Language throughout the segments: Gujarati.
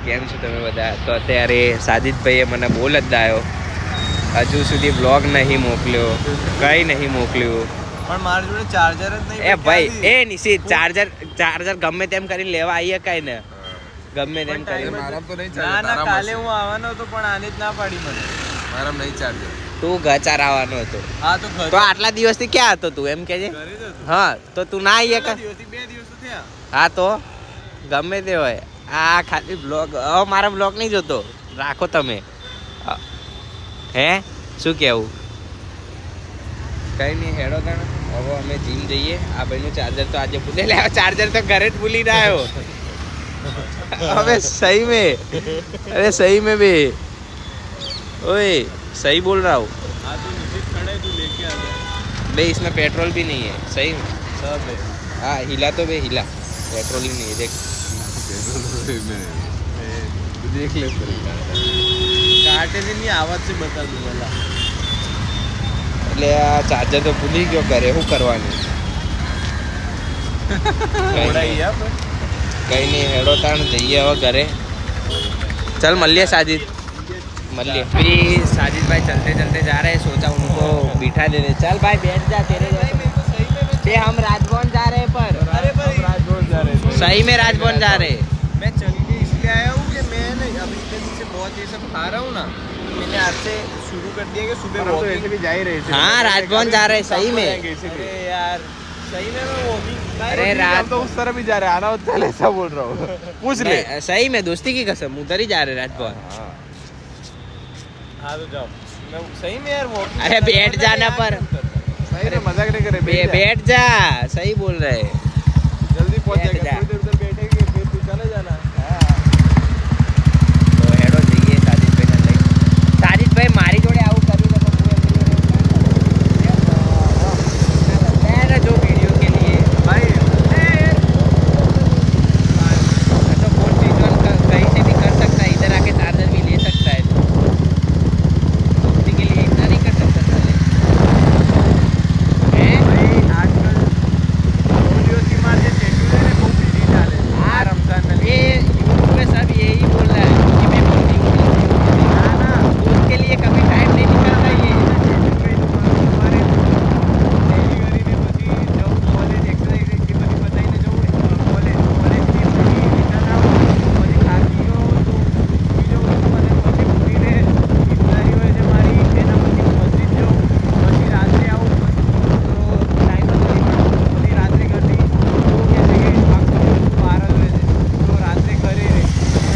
કેમ છો તમે બધા? તો અત્યારે સાજિદભાઈએ મને બોલ જ દાયો, હજુ સુધી બ્લોગ નહીં મોકલ્યો, કંઈ નહીં મોકલ્યું. પણ મારી જોડે ચાર્જર જ નહીં. એ ભાઈ એ નિશિત ચાર્જર ગમે તેમ કરીને લેવા આવીએ કઈ ને ગમે તેમ કરીને. ના ના કાલે હું આવવાનો હતો પણ આને જ ના પાડી મને. મારા નહીં ચાર્જર. તું ગચાર આવવાનો હતો. હા તો આટલા દિવસથી ક્યાં હતો તું એમ કે છે? હા તો તું ના આવીએ કે? 2 દિવસ થયા. હા તો ગમે તે હોય, આ ખાલી બ્લોગ મારા બ્લોગ નહીં જોતો, રાખો તમે. હે શું કેવું? કઈ નહીં હેડો તને. હવે અમે જીમ જઈએ. આ ભાઈનું ચાર્જર તો આજે ભૂલે લે, ચાર્જર તો ઘરે જ ભૂલી આવ્યો. હવે સही में, अरे सही में बे, ओए सही बोल रहा हूँ. हाँ तो नीचे खड़े तू लेके आ जा. बे इसमें पेट्रोल भी नहीं है. सही में सब है. हाँ हिला तो बे हिला, पेट्रोल ही नहीं है. देख देख ले काटे से नहीं आवाज से बता दूं वाला. એટલે આ ચાર્જર તો ભૂલી ગયો ઘરે, શું કરવાનું? કઈ નહીં હેડો તાણ જઈએ હવે ઘરે. चल मल्लिए साजिद, मल्लिए. फिर साजिद भाई चलते चलते जा रहे हैं, सोचा उनको बिठा देने. चल भाई बैठ जा, तेरे जैसे हम राजभवन जा रहे हैं. पर अरे भाई राजभवन जा रहे हैं. सही में राजभवन जा रहे हैं. मैं चल के इसलिए आया हूँ कि मैं अभी इतने दिन से बहुत ये सब खा रहा हूँ ना, मैंने आज से शुरू कर दिया कि सुबह वॉकिंग भी जा ही रहे थे. हाँ राजभवन जा रहे हैं सही में. अरे यार सही में मैं वॉकिंग. अरे रात तो उस तरह भी जा रहे, आना होता है ऐसा बोल रहा हूँ. पूछ ले. सही में दोस्ती की कसम उधर ही जा रहे राजभवन. हाँ तो जाओ. मैं सही में यार वॉकिंग. अरे बैठ जाना पर. सही में मजाक नहीं करे. बैठ जा, सही बोल रहे. जल्दी पहुंच बैठ जाएगा. जा. थोड़ी देर उधर बैठेंगे फिर तू चले जाना. તો હેડો જઈએ સાજિદભાઈને લઈ. સાજિદભાઈ મારી જોડે આવું કર્યું ને તો હું એમની જો वीडियो के लिए भाई तो फोन स्विच ऑन कहीं से भी कर सकता है, इधर आके चार्जर भी ले सकता है. दोस्ती के लिए इतना नहीं कर सकता साले. हैं भाई आजकल वीडियो की मार से टैटू ने बहुत बिजी डाले. हाँ, रमजान में ये यूट्यूब पे सब यही बोल रहा है कि मैं बोलती हूँ. ना ना दोस्त के लिए कभी टाइम नहीं निकलता ये. તમારે ડેલી કરીને પછી જવું કોલેજ એક્સરસાઇઝ કે બધી બતાવીને જવું કોલેજ કોલેજથી પછી રિટર્ન આવું પછી ખાતીઓ તો બીજો વસ્તુ મને પછી ઉઠીને ઇફતારી હોય છે મારી, એના પછી મસ્જિદ જાઉં, પછી રાત્રે આવું તો ટાઈમ જ નથી મળતો. પછી રાત્રે ઘરથી એવું કહે છે કે આખો દિવસ તું બહાર જ રહે છે તો રાત્રે ઘરે રહે,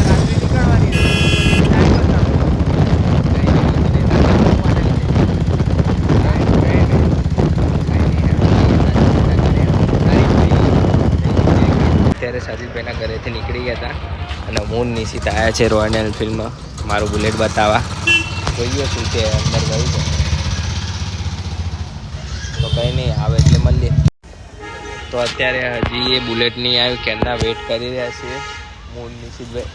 રાત્રે નીકળવાની રહે, પછી ટાઈમ જ ના મળે. અત્યારે સાજિદભાઈના ઘરેથી નીકળી ગયા હતા અને હું નિશિત આવ્યા છે રોયલ એનફિલ્ડમાં મારું બુલેટ બતાવવા. જોઈએ શું છે અંદર ગયું છે તો કંઈ નહીં, આવે એટલે મળીએ. તો અત્યારે હજી એ બુલેટ નહીં આવ્યું, ક્યારના વેઇટ કરી રહ્યા છીએ હું નિશિતભાઈ.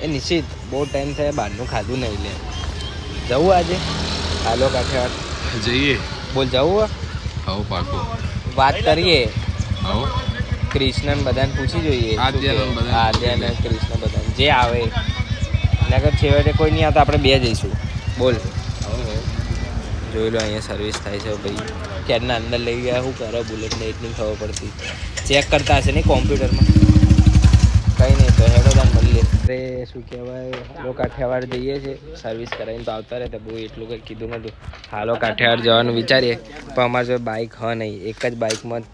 એ નિશિત બહુ ટાઈમ થયા બહારનું ખાધું નહીં લે. જવું આજે હાલો કાઠિયાવાડ જઈએ. બોલ જવું? આવો પાકો. વાત કરીએ આવો. કૃષ્ણને બધાને પૂછી જોઈએ. આદ્યાને બધાને આદ્યાને કૃષ્ણ બધાને જે આવે. નગર છેવટે કોઈ નહીં આવતા આપણે બે જઈશું. બોલ જોઈ લો અહીંયા સર્વિસ થાય છે ભાઈ. ક્યારના અંદર લઈ ગયા શું કરે બુલેટને એ જ નહીં ખબર પડતી. ચેક કરતા હશે નહીં કોમ્પ્યુટરમાં. કંઈ નહીં તો હેડો તાન મળીએ. અરે શું કહેવાય હાલો કાઠિયાવાડ જઈએ છીએ, સર્વિસ કરાવીને તો આવતા રહેતા. બહુ એટલું કંઈ કીધું નહોતું. હાલો કાઠિયાવાડ જવાનું વિચારીએ પણ અમારે જો બાઇક હ નહીં, એક જ બાઇકમાં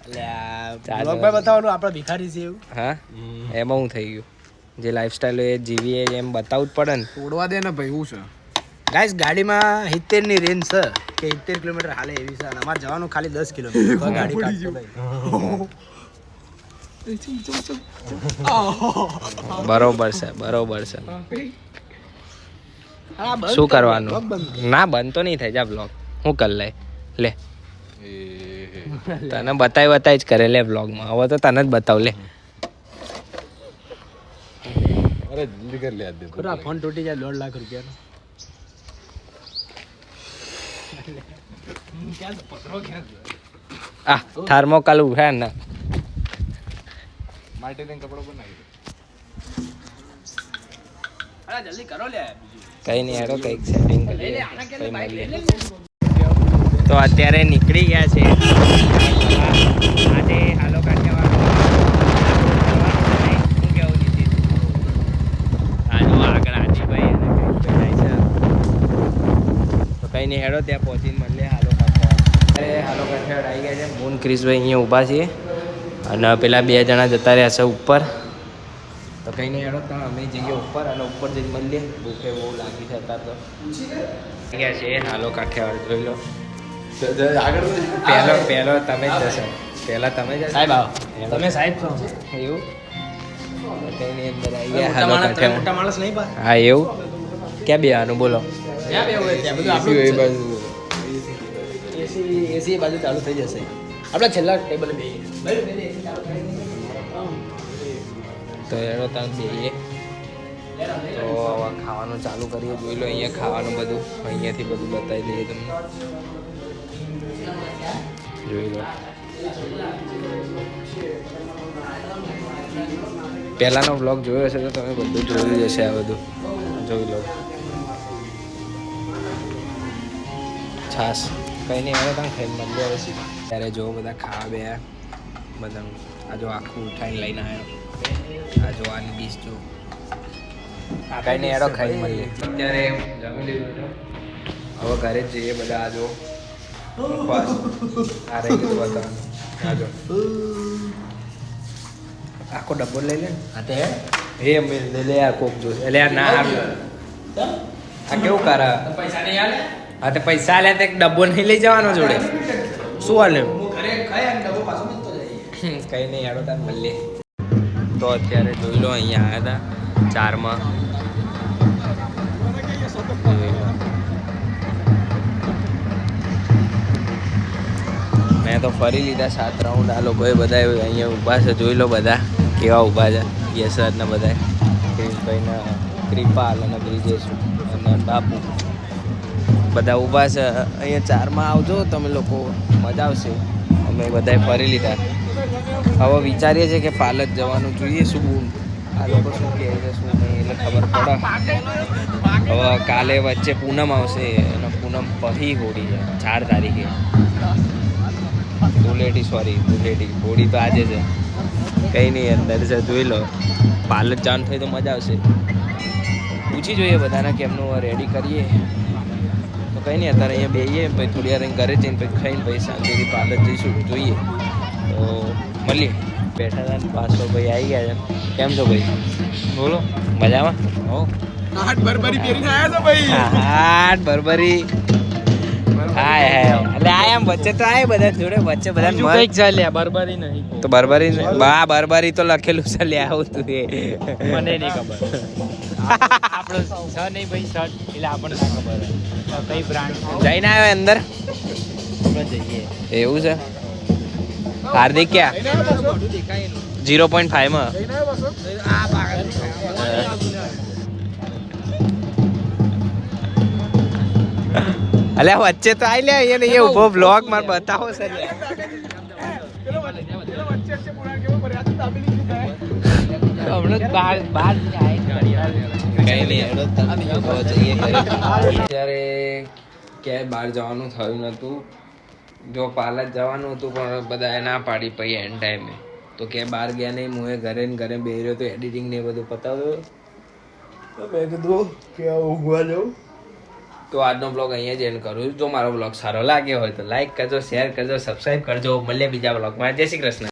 બતાવવાનું આપણે ભિખારી છે એવું. હા એમાં હું થઈ ગયું જે લાઈફસ્ટાઈલ એ જીવીએ એમ બતાવવું જ પડે ને. તોડવા દે ને ભાઈ. હું છે ગાઈસ ગાડીમાં 70 ની રેન્જ છે કે 70 કિલોમીટર હાલે એવી છે અને અમારે જવાનું ખાલી 10 કિલોમીટર. તો ગાડી કાઢતો બરોબર છે બરોબર છે. શું કરવાનું? ના બંધ તો નહીં થાય. જા બ્લોગ હું કર લે તને બતાવી જ કરે લે બ્લોગમાં. હવે તો તને જ બતાવ લે. અરે જલ્દી કર લે આજ દે. ખરા ફોન તૂટી જાય 1.5 લાખ રૂપિયાનો. આ થર્મોકોલ હે ને માટી ને કપડો બનાવી દે. કઈ નહીં હેડો કંઈક સેટિંગ કરીએ કઈ મળીએ. તો અત્યારે નીકળી ગયા છે આજે હાલો કાઠિયાવાડ. શું કેવું નીતિશ? આનો આગળ આજીભાઈ અને કંઈક જાય છે. તો કઈ નહીં હેડો ત્યાં પહોંચીને મળીએ હાલો કાઠિયાવાડ. અત્યારે હાલો કાઠિયાવાડ આવી ગયા છે. મૂન ક્રિશભાઈ અહીંયા ઊભા છીએ અને પેલા 2 જણા જતા રહ્યા છે ઉપર. તો કંઈ નહીં હેડો ત્યાં અમે જઈએ ઉપર અને ઉપર જઈને મળીએ. ભૂખે બહુ લાગી છે અત્યારે તો. ગયા છે હાલો કાઠિયાવાડ જોઈ લો. પહેલો તમે જ જશો. પહેલા તમે જ સાહેબ આવો. તમે સાહેબ છો એવું? કંઈ નહીં અંદર આવી ગયા હાલો કાઠિયાવાડ. હા એવું ક્યાં બેવાનું બોલો? એસી બાજુ ચાલુ થઈ જશે. આપણા છેલ્લા ટેબલ બે તો એનો ત્યાં બેહીએ. તો હવે ખાવાનું ચાલુ કરીએ. જોઈ લો અહીંયા ખાવાનું બધું અહીંયાથી બધું બતાવી દઈએ તમને. જોઈ લો પહેલાંનો બ્લોગ જોયો હશે તો તમે બધું જોયું જ હશે. આ બધું જોઈ લો. છાસ કંઈ નહીં હવે તમે ખાઈ મળીએ હવે સીધા. ત્યારે જો બધા ખાવા બે બધાનું. આ જો આખું ઉઠાઈને લઈને આવ્યો. આ જો આની ડીશ જો. કઈ નહીં એડો ખાઈ મળીએ. અત્યારે જમી લીધું હવે ઘરે જ જઈએ બધા. આ જો બસ આ રહી ગયું બતાવવાનું. આ જો આખો ડબ્બો લઈ લે ને. હે મેં લે આ કોક જોશે એટલે આ ના આ કેવું કરે. પૈસા નહીં આલે. હા તો પૈસા લે તો એક ડબ્બો નહીં લઈ જવાનો જોડે. શું હાલે? ઘરે ખાય અને ડબ્બો પાછો મૂકતો જાય. કઈ નહીં યાડો તાર મળીએ. તો અત્યારે જોઈ લો અહીંયા આવ્યા હતા 4માં. મેં તો ફરી લીધા 7 રાઉન્ડ. આ લોકોએ બધા અહીંયા ઊભા છે. જોઈ લો બધા કેવા ઊભા છે. યશરાજના બધા ક્રિશભાઈના કૃપાલ અને બ્રિજેશ અને બાપુ બધા ઊભા છે અહીંયા 4માં. આવજો તમે લોકો, મજા આવશે. અમે બધાએ ફરી લીધા. હવે વિચારીએ છીએ કે પાલક જવાનું જોઈએ. શું આ લોકો શું કહે છે શું નહીં એટલે ખબર પડે. હવે કાલે વચ્ચે પૂનમ આવશે અને પૂનમ પછી હોળી છે 4 તારીખે. ધૂળેટી હોળી તો આજે છે. કંઈ નહીં અંદર છે જોઈ લો. પાલક જવાનું થાય તો મજા આવશે. પૂછી જોઈએ બધાને કેમનું રેડી કરીએ. તો કંઈ નહીં અત્યારે અહીંયા બેસીએ પછી થોડી વાર ઘરે જઈને પછી ખાઈને પછી શાંતિથી પાલક જઈશું. જોઈએ તો મળીએ. બેઠા હતા ને પાછો ભાઈ આવી ગયા છે. કેમ છો ભાઈ? બોલો મજામાં? હો હાટ બરબરી પહેરીને આવ્યા છો ભાઈ. હાટ બરબરી. હાય એટલે આ એમ વચ્ચે તો આય બધા જોડે વચ્ચે બધા કંઈક ચાલ્યા બરબરી નહીં. તો બરબરી બા બરબરી તો લખેલું છે. લે આવું તું એ મને નહીં ખબર. આપણો સ નહીં ભાઈ શર્ટ એટલે આપણને ના ખબર કઈ બ્રાન્ડ જઈને આવ્યો અંદર. આપણે જઈએ. એવું છે? હાર્દિક ક્યાં? 0.5 માં. અલ્યા વચ્ચે તો આઈ લે અહીંયા એ ઉભો બ્લોગ માર બતાવો છે. અત્યારે ક્યાંય બહાર જવાનું થયું નહોતું. જો પાલક જવાનું હતું પણ બધા ના પાડી પછી એન્ડ ટાઈમે તો ક્યાંય બહાર ગયા નહીં. હું ઘરે ને ઘરે બેહી રહ્યો તો એડિટિંગ ને બધું પતાવ્યો. તો મેં કીધું કે ઊંઘવા જાઉં. તો આજનો બ્લોગ અહીંયા જ એન્ડ કરું. જો મારો બ્લોગ સારો લાગ્યો હોય તો લાઈક કરજો, શેર કરજો, સબસ્ક્રાઈબ કરજો. મળીએ બીજા બ્લોગમાં. જય શ્રી કૃષ્ણ.